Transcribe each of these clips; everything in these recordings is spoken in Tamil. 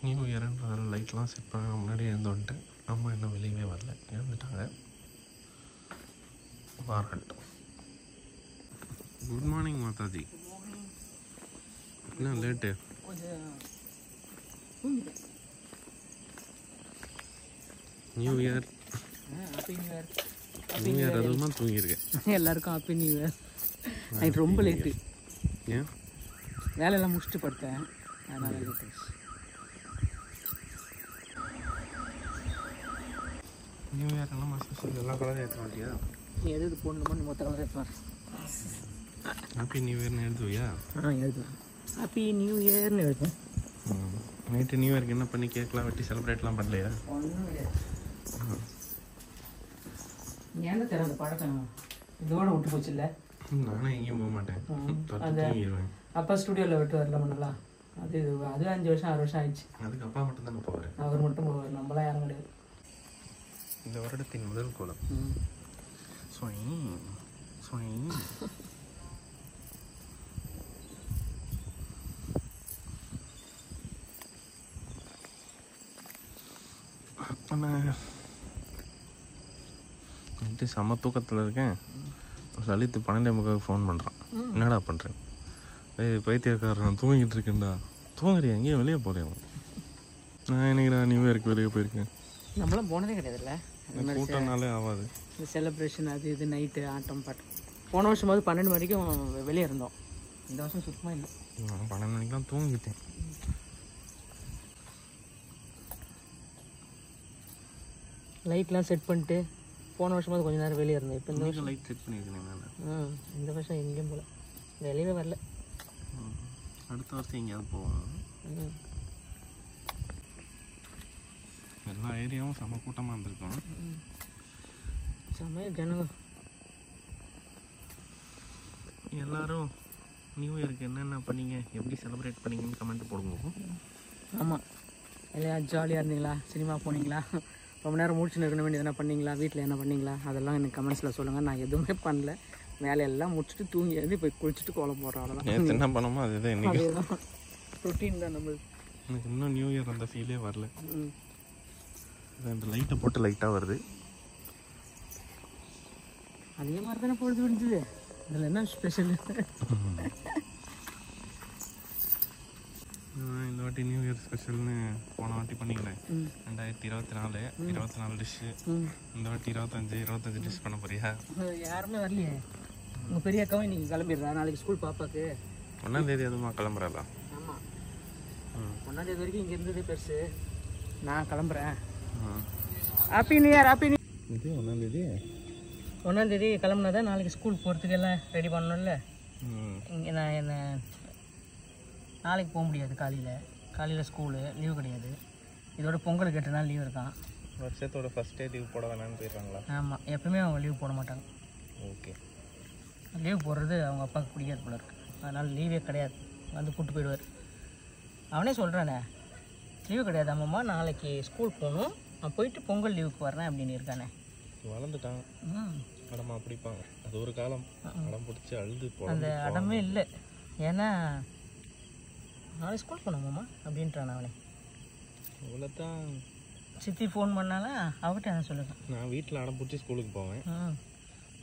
நியூ இயர்ன்றதால லைட்லாம் செட் பண்ண முன்னாடியே எழுந்து அம்மா இன்னும் வெளியவே வரல, எழுந்துட்டாங்க. வரட்டும். குட் மார்னிங் மாதாஜி. என்ன late? New year. New year அதுவும் தூங்கியிருக்கேன். எல்லாருக்கும் ஹாப்பி நியூ இயர். நைட் ரொம்ப லேட்டு. ஏன்? வேலையெல்லாம் முடிச்சுட்டு படுத்தேன், அதனால லேட்டு. நியூ இயர் எல்லாம் மாதம் எல்லா கலரும் ஏற்ற மாட்டியா? நீ எது போடணுமோ நீ மொத்த கலர் ஏற்பார். ஹாப்பி நியூ இயர்னு எழுதுவியா? எழுதுவேன். ஹாப்பி நியூ இயர்னு எழுதுவேன். நைட்டு நியூ இயர்க்கு என்ன பண்ணி கேக்லாம் வெட்டி செலிப்ரேட்லாம் பண்ணலையா? ஒன்றும் கிடையாது. ஏன்னா தெரியல, அந்த பழக்கம் இதோட விட்டு போச்சு இல்லை. நானும் எங்கேயும் போக மாட்டேன், அந்த தூங்கிடுவேன். அப்பா ஸ்டுடியோவில் விட்டு வரல முன்னெல்லாம். அது 5 வருஷம் 6 வருஷம் ஆயிடுச்சு. அதுக்கு அப்பா மட்டும் தானே போவார். அவர் மட்டும் போவார், நம்மளாம் யாரும் கிடையாது. இந்த வருடத்தின் முதல் கோலம். நைட்டு செம்ம தூக்கத்தில் இருக்கேன். லலித்து 12:45 ஃபோன் பண்ணுறான். என்னடா பண்ணுறேன்? பைத்தியக்காரன், நான் தூங்கிட்டு இருக்கேன்டா. தூங்குறியா? எங்கேயும் வெளியே போகிறேன். நான் என்னைக்குடா நியூ இயர்க்கு வெளியே போயிருக்கேன். நம்மளாம் போனதே கிடையாதுல்ல. கூட்டம்னாலே ஆகாது. இந்த செலிப்ரேஷன் அது இது நைட்டு ஆட்டம் பாட்டம். போன வருஷமாவது 12 வரைக்கும் வெளியே இருந்தோம். இந்த வருஷம் சுத்தமாக இல்லை. நான் 12 மணிக்கெலாம் தூங்கிட்டேன். லைட்லாம் செட் பண்ணிட்டு போன வருஷமாவது கொஞ்சம் நேரம் வெளியே இருந்தேன். இப்போ இந்த வருஷம் லைட் செட் பண்ணியிருக்கேன் நான். இந்த வருஷம் எங்கேயும் போகல, வெளியவே வரல. அடுத்த வருஷம் எங்கேயாவது போவோம். எல்லா ஏரியாவும் செம கூட்டமாக இருந்திருக்கோம். செம்மையா ஜனங்க. எல்லாரும் நியூ இயருக்கு என்னென்ன பண்ணீங்க, எப்படி செலிப்ரேட் பண்ணீங்கன்னு கமெண்ட் போடுங்க. ஆமாம், இல்லையா ஜாலியாக இருந்தீங்களா? சினிமா போனீங்களா? ரொம்ப நேரம் முடிச்சுன்னு இருக்க வேண்டியது என்ன பண்ணீங்களா? வீட்டில் என்ன பண்ணீங்களா? அதெல்லாம் எனக்கு கமெண்ட்ஸில் சொல்லுங்கள். நான் எதுவுமே பண்ணல, வேலையெல்லாம் முடிச்சுட்டு தூங்கி எழுதி போய் குளிச்சுட்டு கோலம் போடுறோம். அவ்வளோதான். என்ன பண்ணோமோ அதுதான் இன்னைக்கு. அதுதான் ரொட்டீன் தான் நம்மளுக்கு. எனக்கு இன்னும் நியூ இயர் அந்த ஃபீலே வரல. இந்த லைட்டை போட்டு லைட்டாக வருது. அதே மாதிரி தானே பொழுது விடுது. இதில் என்ன ஸ்பெஷல்? இந்த வாட்டி நியூ இயர் ஸ்பெஷல்னு போன வாட்டி பண்ணிங்களேன். 2024 24 டிஷ்ஷு. இந்த வாட்டி 25 டிஷ் பண்ண போறியா? யாருமே வரலையே. உங்கள் பெரிய அக்காவும் இன்னைக்கு கிளம்பிடுறா. நாளைக்கு ஸ்கூல் பாப்பாக்கு 1ஆம் தேதி அதுமா கிளம்புறாளா? ஆமாம், 1ஆம் தேதி வரைக்கும் இங்கே இருந்ததே பெருசு. நான் கிளம்புறேன். Happy new year. Happy new இது 1ஆம் தேதி. 1ஆம் தேதி கிளம்புனா தான் நாளைக்கு ஸ்கூல் போகிறதுக்கு எல்லாம் ரெடி பண்ணணும்ல. இங்கே நான் என்ன நாளைக்கு போக முடியாது. காலையில் ஸ்கூலு லீவு கிடையாது. இதோட பொங்கலுக்கு 8 நாள் லீவ் இருக்கான். வருஷத்தோட ஃபஸ்ட்டே லீவ் போட வேணான்னு போயிடுறாங்களா? ஆமாம், எப்பவுமே அவங்க லீவ் போட மாட்டாங்க. ஓகே. லீவ் போடுறது அவங்க அப்பாவுக்கு பிடிக்காது போல இருக்குது. அதனால் லீவே கிடையாது, வந்து கூப்பிட்டு போயிடுவார். அவனே சொல்கிறானே, லீவு கிடையாது அம்மம்மா, நாளைக்கு ஸ்கூல் போகணும், நான் போயிட்டு பொங்கல் லீவுக்கு வரேன் அப்படின்னு இருக்கானே. வளர்ந்துட்டான். அடமா பிடிப்பாங்க. அது ஒரு காலம் அடம் பிடிச்சி அழுது அந்த அடமே இல்லை. ஏன்னா நாளைக்கு ஸ்கூல் போனோம்மா அப்படின்றான் அவனே. இவ்வளோதான். சித்தி ஃபோன் பண்ணாலும் அவகிட்ட என்ன சொல்லுவேன், நான் வீட்டில் அடம் பிடிச்சி ஸ்கூலுக்கு போவேன்,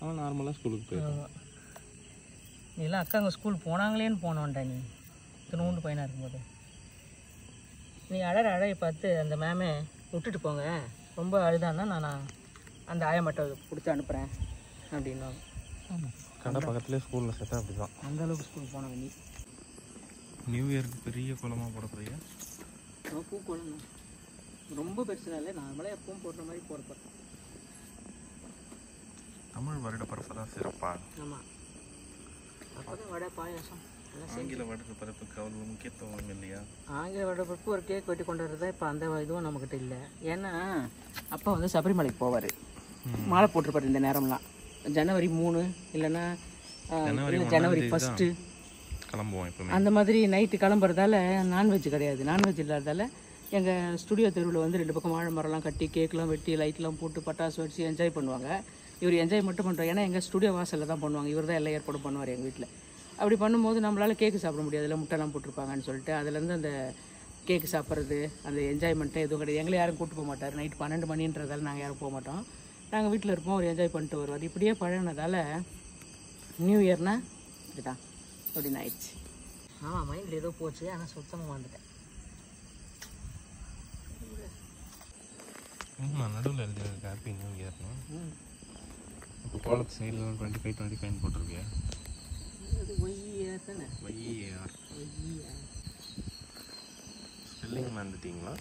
அவன் நார்மலாக ஸ்கூலுக்கு போயிடுவான். நீலாம் அக்கா அங்கே ஸ்கூல் போனாங்களேன்னு போனோன்டா. நீ இத்தனோண்டு பையனாக இருக்கும்போது நீ அழையை பார்த்து அந்த மேமே விட்டுட்டு போங்க, ரொம்ப அழுதான்னா நான் அந்த ஆயமட்டை கொடுத்து அனுப்புகிறேன் அப்படின்னா. கடை பக்கத்துலேயே ஸ்கூலில் சேர்த்தா அப்படி தான். அந்தளவுக்கு ஸ்கூல் போன வேண்டி. நியூ இயருக்கு பெரிய குளமாக போட போறியா? பூ கோலம் ரொம்ப பெருசுலாம் இல்லை, நார்மலாக எப்பவும் போடுற மாதிரி போடுறேன். தமிழ் வருட பரப்பு தான் சிறப்பா. ஆமாம், அப்போ தான் வடை பாயாசம். ஆங்கில வருட பரப்புக்கு அவ்வளோ முக்கியத்துவம் இல்லையா? ஆங்கில வருட பரப்பு ஒரு கேக் வெட்டி கொண்டு வரதா இப்போ அந்த இதுவும் நம்மக்கிட்ட இல்லை. ஏன்னா அப்பா வந்து சபரிமலைக்கு போவார், மாலை போட்டிருப்பார் இந்த நேரம்லாம். ஜனவரி 3 இல்லைன்னா ஜனவரி 1 கிளம்புவோம். இப்போ அந்த மாதிரி நைட்டு கிளம்புறதால நான்வெஜ் கிடையாது. நான்வெஜ் இல்லாததால எங்கள் ஸ்டுடியோ தெருவில் வந்து 2 பக்கம் வாழை மரம்லாம் கட்டி கேக்லாம் வெட்டி லைட்லாம் போட்டு பட்டாசு வச்சு என்ஜாய் பண்ணுவாங்க. இவர் என்ஜாய் மட்டும் பண்ணுறாரு, ஏன்னா எங்கள் ஸ்டுடியோ வாசலில் தான் பண்ணுவாங்க. இவர் தான் எல்லாம் ஏற்பாடு பண்ணுவார் எங்கள் வீட்டில். அப்படி பண்ணும்போது நம்மளால் கேக்கு சாப்பிட முடியாதுல்ல, முட்டைலாம் போட்டிருப்பாங்கன்னு சொல்லிட்டு அதுலேருந்து அந்த கேக்கு சாப்பிட்றது அந்த என்ஜாய்மெண்ட்டு எதுவும் கிடையாது. எங்களை யாரும் கூப்பிட்டு போக மாட்டார். நைட் 12 மணின்றதால நாங்கள் யாரும் போக மாட்டோம். நாங்கள் வீட்டில் இருப்போம், ஒரு என்ஜாய் பண்ணிட்டு வருவார். இப்படியே பழகினதால் நியூ இயர்னால் இப்படிதான் அப்படின்னு ஆயிடுச்சு. ஆமாம், மைண்டில் ஏதோ போச்சு, ஆனால் சுத்தமாக வந்துட்டேன். நடுவில் எழுதியிருக்கு ஹாப்பி நியூ இயர்னு. இப்போ கோலத்து சைடில் 25 போட்டிருக்கியா? அது ஒய்ஏஆர் தானே? ஒய்ஏஆர். ஸ்பெல்லிங் மறந்துட்டீங்களா?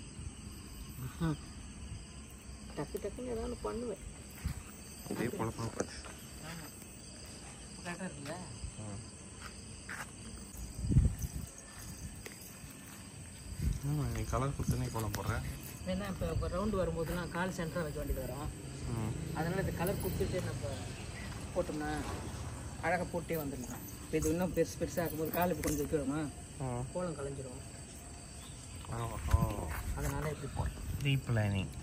டக்குன்னு ஏதாவது பண்ணுவேன். அதே குழப்பமாக போச்சு. கரெக்டாக இருக்குல்ல? நீ கலர் கொடுத்தனே கோலம் போடுறேன். ஏன்னா இப்போ ரவுண்டு வரும்போது நான் கால் சென்டராக வைக்க வேண்டியது வரும். அதனால் இந்த கலர் கொடுத்துட்டு நம்ம போட்டோம்னா அழகாக போட்டே வந்துடலாம். இப்போ இது இன்னும் பெருசாக இருக்கும்போது கால் இப்போ கொஞ்சம் வைக்கிறோமா கோலம் கலைஞ்சிரும். அதனால் இப்படி போட்டோம். Preplanning.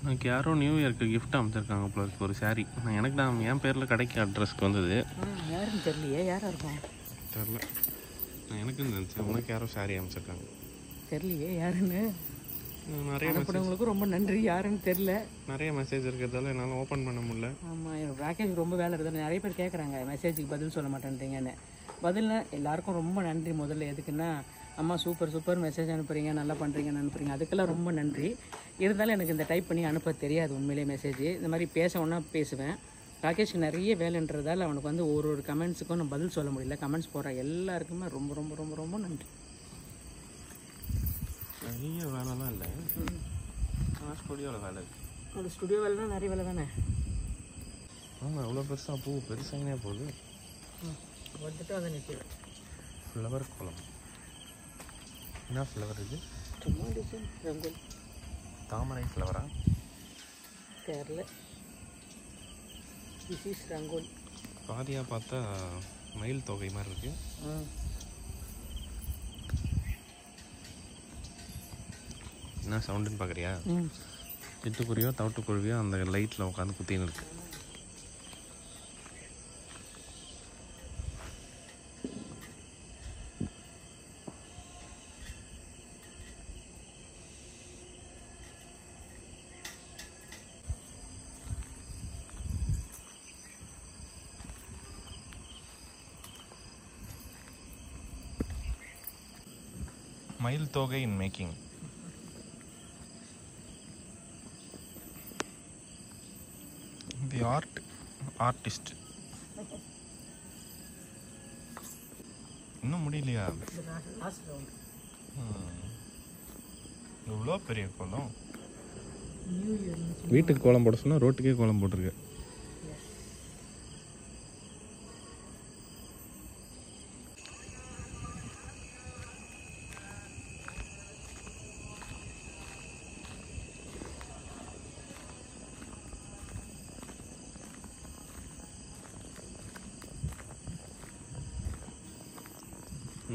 எனக்கு யாரோ நியூ இயர்க்கு கிஃப்ட் அமைச்சிருக்காங்க போல இருக்கு, ஒரு சாரீ. எனக்கு தான் என் பேரில் கடைக்கு அட்ரஸ்க்கு வந்தது. யாருன்னு தெரியலையே, யாராக இருக்கும் தெரில. எனக்கு இருந்துச்சு, உனக்கு யாரோ சாரீ அமைச்சிருக்காங்க. தெரியலையே யாருன்னு. நிறைய அனுப்புனவங்களுக்கும் ரொம்ப நன்றி. யாருன்னு தெரில. நிறைய மெசேஜ் இருக்கிறதால என்னால் ஓப்பன் பண்ண முடியல. ஆமாம், எனக்கு பேக்கேஜ் ரொம்ப வேலை இருக்குது. நிறைய பேர் கேட்குறாங்க மெசேஜுக்கு பதில் சொல்ல மாட்டேன்றீங்கன்னு. பதில்னா எல்லாருக்கும் ரொம்ப நன்றி. முதல்ல எதுக்குன்னா, அம்மா சூப்பர் மெசேஜ் அனுப்புகிறீங்க, நல்லா பண்ணுறீங்கன்னு அனுப்புகிறீங்க, அதுக்கெல்லாம் ரொம்ப நன்றி. இருந்தாலும் எனக்கு இந்த டைப் பண்ணி அனுப்ப தெரியாது உண்மையிலே மெசேஜ். இந்த மாதிரி பேசணுன்னா பேசுவேன். ராகேஷ்க்கு நிறைய வேலைன்றதால அவனுக்கு வந்து ஒரு கமெண்ட்ஸுக்கும் நான் பதில் சொல்ல முடியல. கமெண்ட்ஸ் போடுற எல்லாருக்குமே ரொம்ப ரொம்ப ரொம்ப ரொம்ப நன்றி. நிறைய வேலைலாம் இல்லை, ஸ்டுடியோவில் வேலை இருக்குது. ஒரு ஸ்டுடியோ வேலைனா நிறைய வேலை தானே. ஆமாம், எவ்வளோ பெருசாக பூ பெருசாகினே போகுது. வந்துட்டு அதை நிற்கிறேன். ஃப்ளவர் கோலம். என்ன ஃப்ளவர் இது? சும்மா டிசைன் ரங்கோலி. தாமரை ஃப்ளவரா? தெரில. This is rangoli. பாதியாக பார்த்தா மயில் தொகை மாதிரி இருக்கு. என்ன சவுண்டுன்னு பார்க்குறியா? சிட்டுக்குருவியோ தவிட்டுக்குருவியோ அந்த லைட்டில் உட்காந்து குத்தின்னு இருக்கு. மயில் தொகை இன் மேக்கிங். The artist. இன்னும் முடியலையா? இவ்வளோ பெரிய கோலம். வீட்டுக்கு கோலம் போட சொன்னால் ரோட்டுக்கே கோலம் போட்டிருக்கு.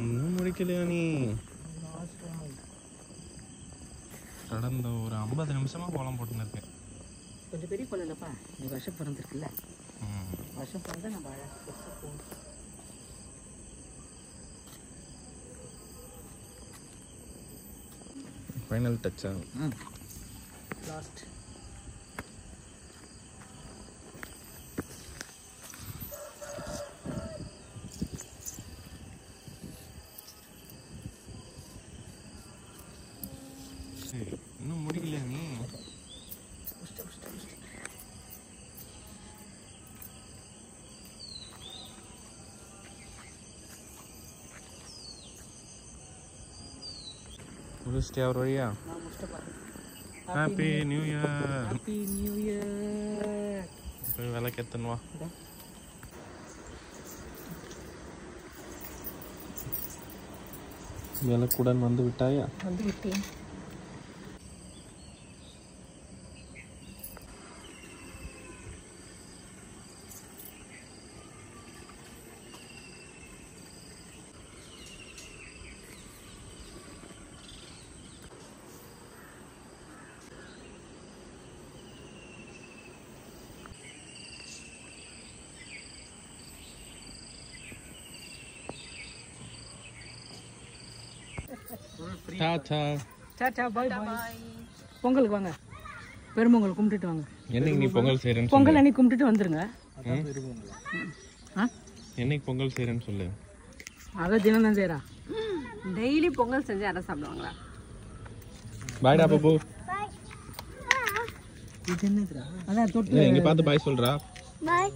இன்னும் முடிக்கலையா நீ? கடந்த ஒரு 50 நிமிஷமாக கோலம் போட்டுன்னு இருக்கேன். கொஞ்சம் பெரிய கோலம் இல்லைப்பா, நீ வருஷம் பிறந்திருக்குல்ல. வருஷம் பிறந்தா நம்ம அழகாக போகணும். ஃபைனல் டச்சா? லாஸ்ட். இன்னும் முடிக்கலையா நீ? முடிச்சிட்டியா ஒரு வழியா? Happy new year. Happy new year. போய் விளக்கு எடுத்துன்னு வா. விளக்குடன் வந்து விட்டாயா? வந்து விட்டேன். டாடா. டாடா பாய் பாய். பொங்கலுக்கு வாங்க, பெரும்பொங்கல் கும்பிட்டுட்டு வாங்க. என்னைக்கு நீ பொங்கல் செய்கிறேன்னு பொங்கல் அன்னைக்கு கும்பிட்டுட்டு வந்துருங்க. என்னைக்கு பொங்கல் செய்கிறேன்னு சொல்லு. அதை தினம் தான் செய்கிறா. டெய்லி பொங்கல் செஞ்சு அதை சாப்பிடுவாங்களா? பாய்டா பாபு. இது என்னதுடா? அதான் தொட்டு இங்கே பார்த்து பாய் சொல்கிறா. பாய்.